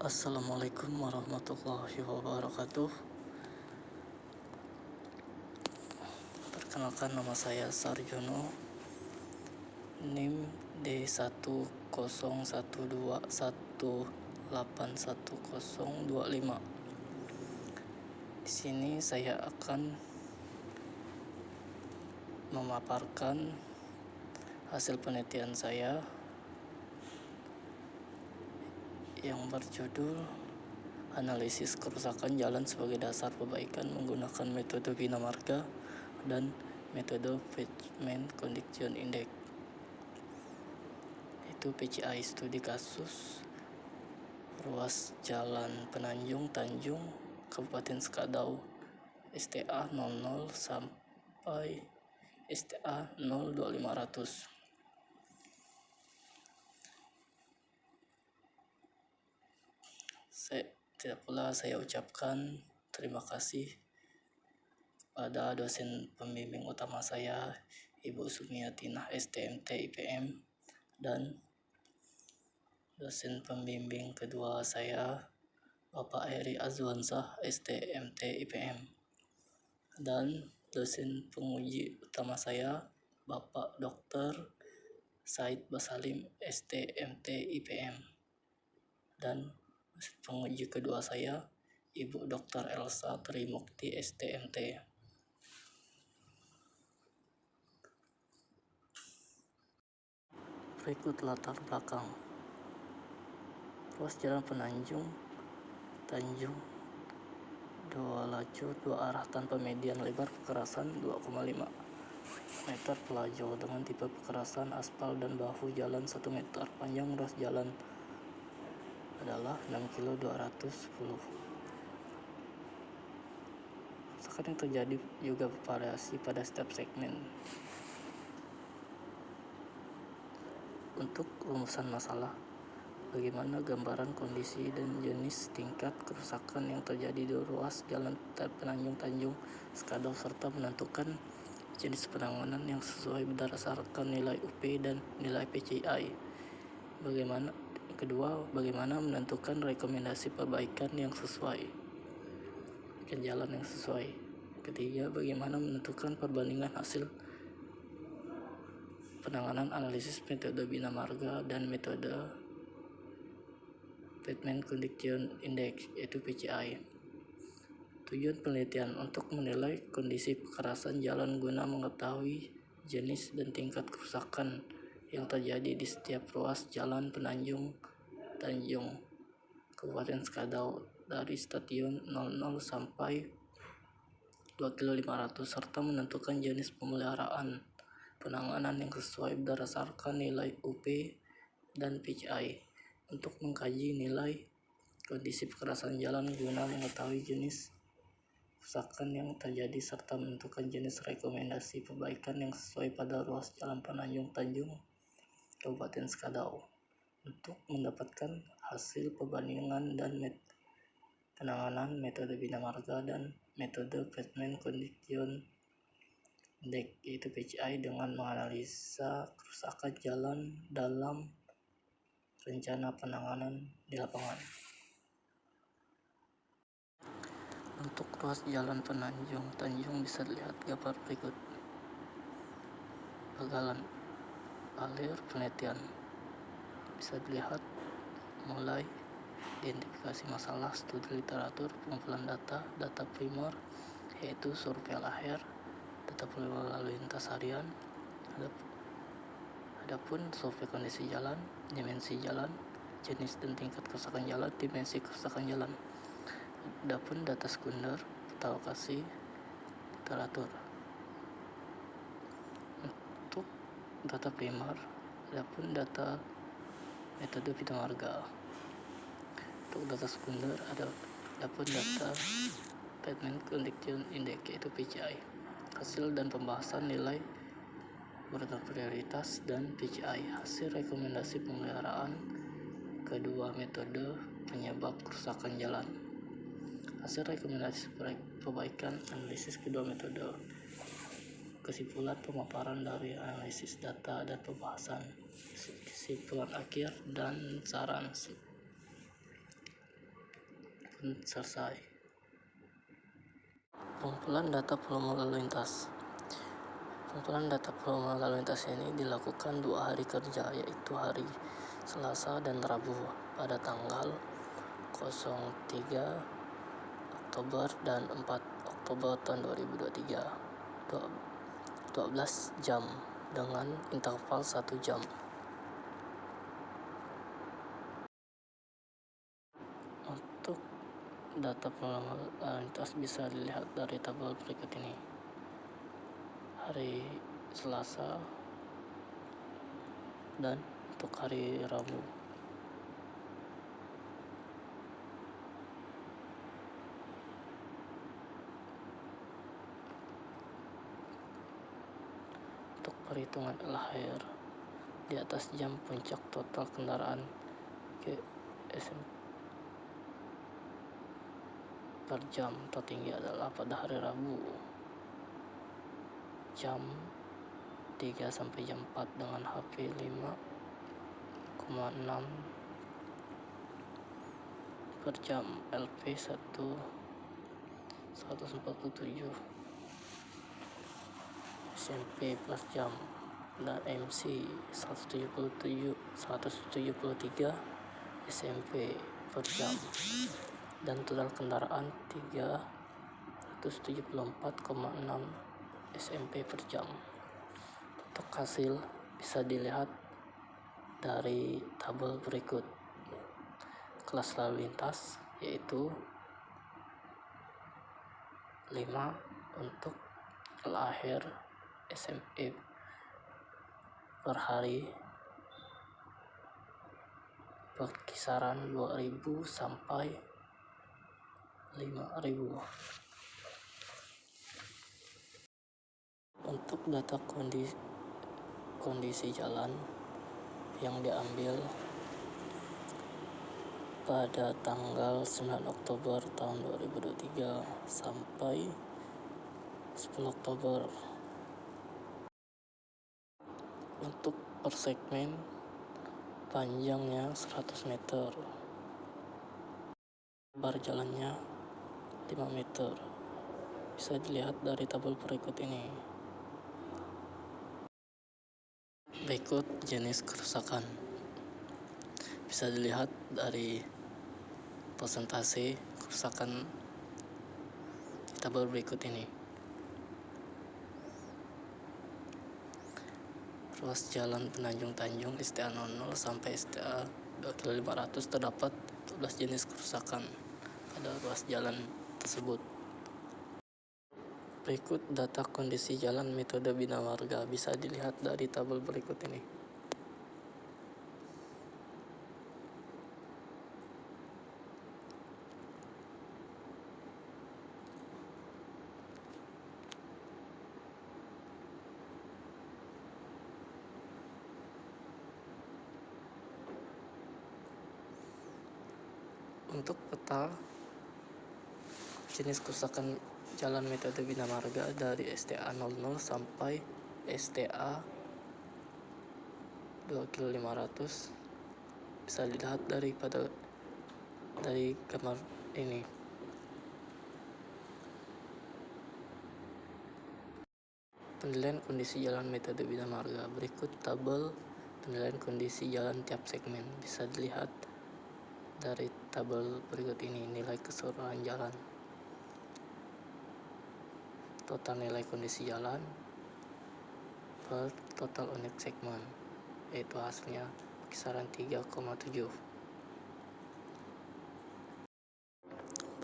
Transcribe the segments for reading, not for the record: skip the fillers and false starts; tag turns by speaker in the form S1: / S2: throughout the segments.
S1: Assalamualaikum warahmatullahi wabarakatuh. Perkenalkan, nama saya Sarjono, NIM D1012181811025. Di sini saya akan memaparkan hasil penelitian saya yang berjudul Analisis Kerusakan Jalan sebagai Dasar Perbaikan menggunakan metode Bina Marga dan metode Pavement Condition Index, itu PCI. Studi kasus ruas jalan Penanjung Tanjung Kabupaten Sekadau STA 00 sampai STA 02500. Tidak pula saya ucapkan terima kasih pada dosen pembimbing utama saya, Ibu Sumiatinah STMT IPM, dan dosen pembimbing kedua saya, Bapak Heri Azwansyah STMT IPM, dan dosen penguji utama saya, Bapak Dr. Said Basalim STMT IPM, dan penguji kedua saya, Ibu Dr. Elsa Trimukti STMT. Berikut latar belakang. Ruas jalan Penanjung Tanjung 2 lajur 2 arah tanpa median, lebar pekerasan 2,5 meter pelajur dengan tipe pekerasan aspal dan bahu jalan 1 meter. Panjang ruas jalan adalah 6 km 210. Kerusakan yang terjadi juga bervariasi pada setiap segmen. Untuk rumusan masalah, bagaimana gambaran kondisi dan jenis tingkat kerusakan yang terjadi di ruas jalan Penanjung Tanjung Sekadau, serta menentukan jenis penanganan yang sesuai berdasarkan nilai UP dan nilai PCI. Bagaimana menentukan rekomendasi perbaikan yang sesuai, jalan yang sesuai. Ketiga, bagaimana menentukan perbandingan hasil penanganan analisis metode Bina Marga dan metode Pavement Condition Index, yaitu PCI. Tujuan penelitian untuk menilai kondisi pekerasan jalan guna mengetahui jenis dan tingkat kerusakan yang terjadi di setiap ruas jalan Penanjung Tanjung Kabupaten Sekadau dari stasiun 00 sampai 2 km 500, serta menentukan jenis pemeliharaan penanganan yang sesuai berdasarkan nilai UP dan PCI. Untuk mengkaji nilai kondisi pekerasan jalan guna mengetahui jenis kerusakan yang terjadi serta menentukan jenis rekomendasi perbaikan yang sesuai pada ruas jalan Penanjung Tanjung Kabupaten Sekadau. Untuk mendapatkan hasil perbandingan dan penanganan metode Bina Marga dan metode Pavement Condition Index, yaitu PCI, dengan menganalisa kerusakan jalan dalam rencana penanganan di lapangan. Untuk ruas jalan Penanjung Tanjung bisa dilihat gambar berikut. Bagalan alir penelitian bisa dilihat mulai identifikasi masalah, studi literatur, pengumpulan data primer, yaitu survei lahir, data primer lalu lintas harian. Adapun survei kondisi jalan, dimensi jalan, jenis dan tingkat kerusakan jalan, dimensi kerusakan jalan. Adapun data sekunder, peta lokasi, literatur. Untuk data primer, adapun data metode Bina Marga. Untuk data sekunder, adapun data Pavement Condition Index, yaitu PCI. Hasil dan pembahasan nilai prioritas dan PCI. Hasil rekomendasi pemeliharaan kedua metode penyebab kerusakan jalan. Hasil rekomendasi perbaikan analisis kedua metode. Kesimpulan pemaparan dari analisis data dan pembahasan. Kesimpulan akhir dan saran. pun selesai. Pengumpulan data volume lalu lintas. Pengumpulan data volume lalu lintas ini dilakukan 2 hari kerja, yaitu hari Selasa dan Rabu pada tanggal 03 Oktober dan 4 Oktober tahun 2023, 12 jam dengan interval 1 jam. Untuk data volume lalu lintas bisa dilihat dari tabel berikut ini. Hari Selasa dan untuk hari Rabu. Untuk perhitungan LHR, di atas jam puncak total kendaraan ke SM per jam tertinggi adalah pada hari Rabu jam 3 sampai jam 4 dengan HP 5,6 per jam, LP 147, SMP per jam, dan MC 173 SMP per jam, dan total kendaraan 374,6 SMP per jam. Untuk hasil bisa dilihat dari tabel berikut. Kelas lalu lintas yaitu 5 untuk LHR SME per hari berkisaran 2.000 sampai 5.000. Untuk data kondisi jalan yang diambil pada tanggal 9 Oktober tahun 2023 sampai 10 Oktober. Untuk per segmen panjangnya 100 meter, lebar jalannya 5 meter. Bisa dilihat dari tabel berikut ini. Berikut jenis kerusakan. Bisa dilihat dari persentase kerusakan di tabel berikut ini. Ruas jalan Penanjung Tanjung STA 00 sampai STA 2.500 terdapat 12 jenis kerusakan pada ruas jalan tersebut. Berikut data kondisi jalan metode Bina Marga bisa dilihat dari tabel berikut ini. Untuk peta jenis kerusakan jalan metode Bina Marga dari STA 00 sampai STA 2.500 bisa dilihat dari gambar ini. Penilaian kondisi jalan metode Bina Marga. Berikut tabel penilaian kondisi jalan tiap segmen. Bisa dilihat dari tabel berikut ini. Nilai keseluruhan jalan, total nilai kondisi jalan per total unit segmen, yaitu hasilnya kisaran 3,7.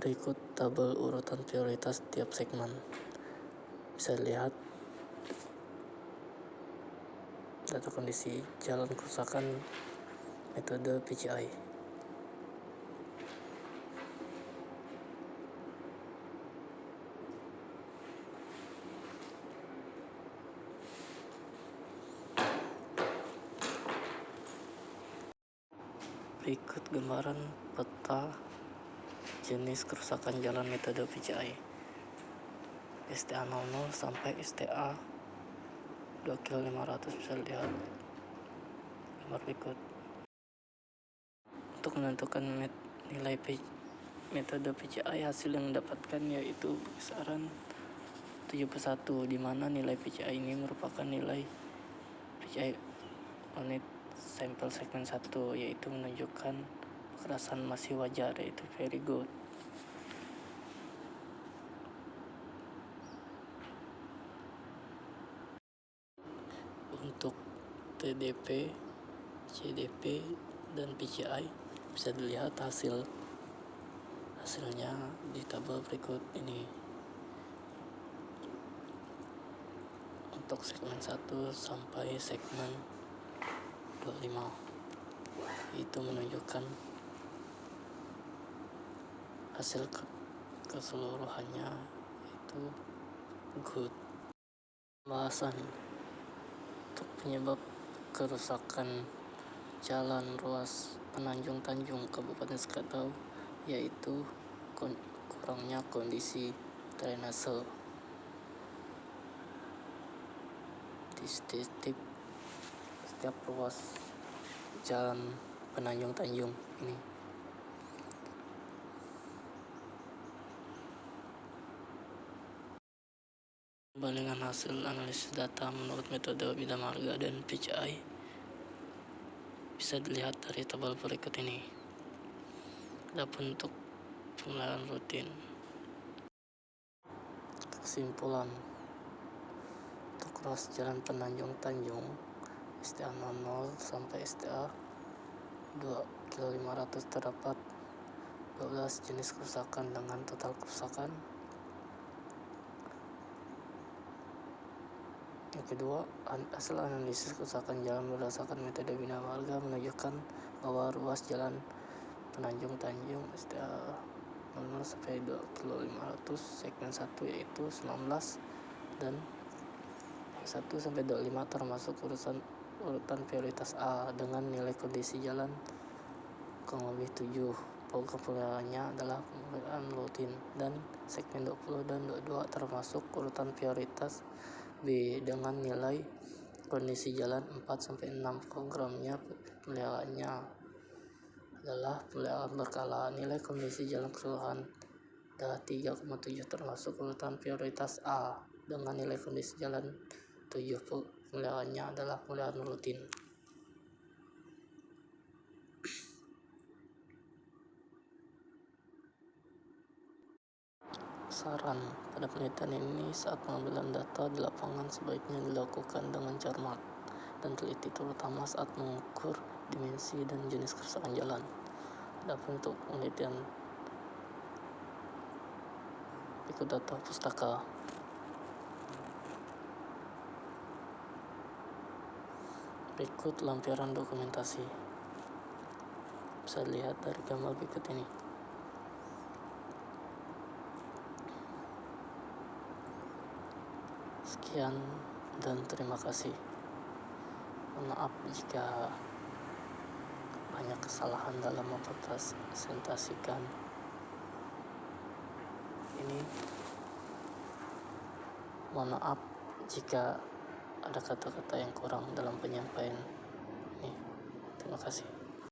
S1: Berikut tabel urutan prioritas tiap segmen. Bisa dilihat data kondisi jalan kerusakan metode PCI. Berikut gambaran peta jenis kerusakan jalan metode PCI. STA 00 sampai STA 2.500 bisa dilihat gambar berikut. Untuk menentukan nilai metode PCI hasil yang didapatkan yaitu besaran 71, di mana nilai PCI ini merupakan nilai PCI unit sampel segmen 1, yaitu menunjukkan kekerasan masih wajar, yaitu very good. Untuk TDP, CDP, dan PCI bisa dilihat hasilnya di tabel berikut ini. Untuk segmen 1 sampai segmen 25 itu menunjukkan hasil keseluruhannya itu good. Pembahasan untuk penyebab kerusakan jalan ruas Penanjung Tanjung Kabupaten Sekadau yaitu kurangnya kondisi drainase di setiap ruas jalan Penanjung Tanjung ini. Perbandingan hasil analisis data menurut metode Bina Marga dan PCI bisa dilihat dari tabel berikut ini. Adapun untuk pemeliharaan rutin, kesimpulan untuk ruas jalan Penanjung Tanjung STA 00 sampai STA 2 km 500 terdapat 12 jenis kerusakan dengan total kerusakan. Yang kedua, hasil analisis kerusakan jalan berdasarkan metode Bina Marga menunjukkan bahwa ruas jalan Penanjung Tanjung STA 00 sampai 2 km 500 segmen 1 yaitu 19 dan 1 sampai 25 termasuk urutan prioritas A dengan nilai kondisi jalan kurang lebih 7. Program pemeliharaannya adalah pemeliharaan rutin, dan segmen 20 dan 22 termasuk urutan prioritas B dengan nilai kondisi jalan 4-6. Programnya pemeliharaannya adalah pemeliharaan berkala. Nilai kondisi jalan keseluruhan adalah 3,7 termasuk urutan prioritas A dengan nilai kondisi jalan 7. Pemeliharaannya adalah pemeliharaan rutin. Saran pada penelitian ini, saat pengambilan data di lapangan sebaiknya dilakukan dengan cermat dan teliti, terutama saat mengukur dimensi dan jenis kerusakan jalan. Adapun untuk penelitian berikut data pustaka. Berikut lampiran dokumentasi. Bisa dilihat dari gambar berikut ini. Sekian dan terima kasih. Mohon maaf jika banyak kesalahan dalam mempresentasikan ini. Mohon maaf jika ada kata-kata yang kurang dalam penyampaian ini. Terima kasih.